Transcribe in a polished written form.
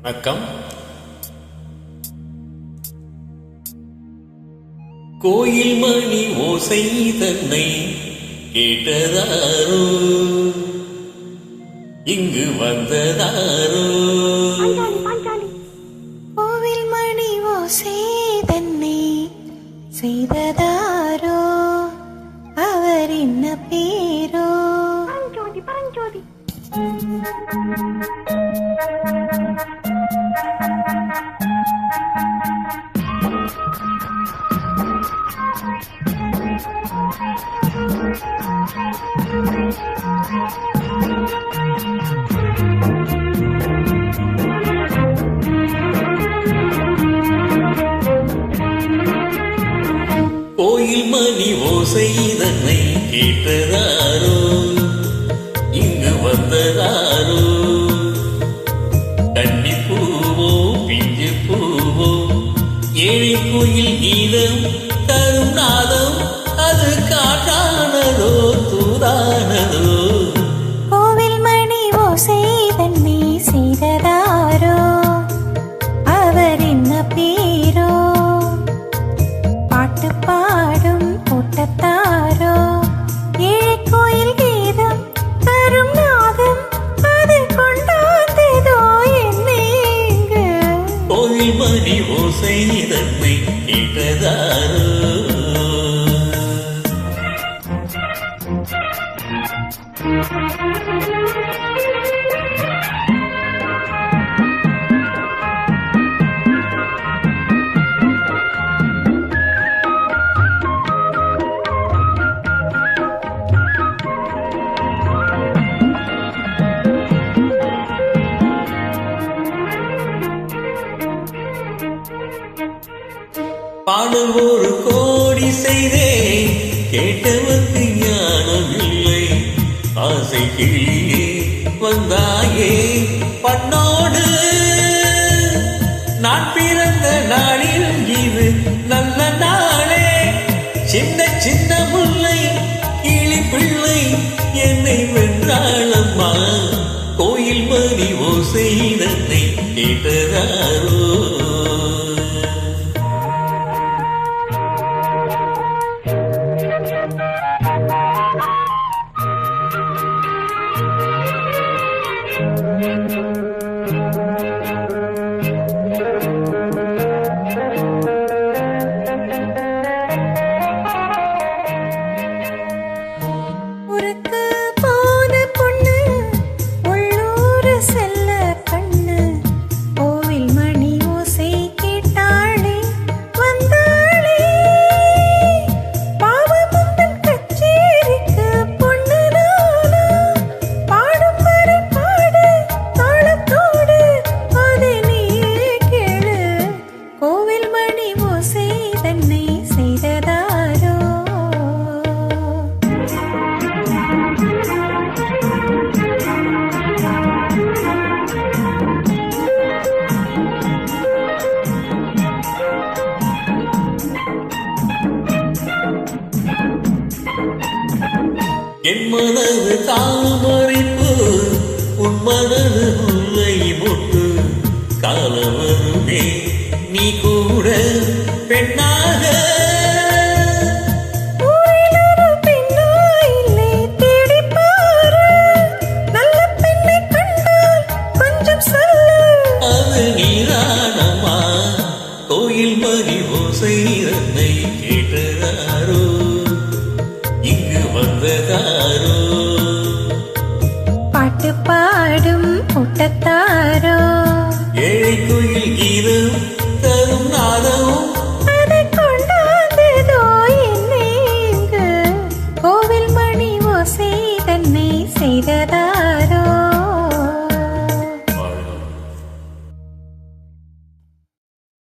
வணக்கம். கோயில் மணி ஓசை தன்னை கேட்டதாரோ, இங்கு வந்ததாரோ. கோவில் மணி ஓசை தன்னை செய்ததாரோ, அவர் என்ன பேரோ? பரஞ்சோதி. கோயில் மணி ஓசை தன்னை கேட்டதாரோ, இங்கு வந்ததாரோ. கன்னி பூவோ பிஞ்சு பூவோ, ஏழை கோயில் கீதம் தரும் நாதம், அது காட்டானதோ தூதானதோ. கோவில் மணி ஓசை தன்னை செய்ததாரோ, அவர் என்ன பேரோ? பாட்டு பாடும் கூட்டத்தாரோ, ஏழை கோயில் கீதம் தரும் நாதம், அது கொண்டாந்ததோ என்னேங்க. கோயில் மணி ஓசை தன்னை கேட்டதாரோ. பாடல் ஒரு கோடி செய்தே, கேட்டவர்க்கு ஞானம் இல்லை. ஆசை கிளியே வந்தாயே பண்ணோடு, நான் பிறந்த நாளில் இது நல்ல நாளே. சின்ன சின்ன முல்லை கிளி பிள்ளை என்னை வென்றாளம்மா. கோயில் மணி ஓசை தன்னை கேட்டதாரோ. ஊருக்கு போன பொண்ணு, உள்ளூர் செல்ல கண்ணு, கோவில் மணி ஓசை கேட்டாளே வந்தாளே. பாவமுந்தன் கச்சேரிக்கு பொண்ணு நானா, பாடும் வரை பாடு தாளத்தோடு, அதை நீயே கேளு. கோவில் மணி ஓசை தன்னை செய்ததாரோ. என் மனது தாமரைப்பு, உன் மனது முல்லை மொட்டு. காலம் வருமே நீ கூட பெண்ணாக. ஊரிலொரு பெண்ணா இல்லை தேடிப் பாரு, நல்ல பெண்ணைக் கண்டால் கொஞ்சம் சொல்லு. அது நீதானம்மா. கோயில் மணி ஓசை தன்னை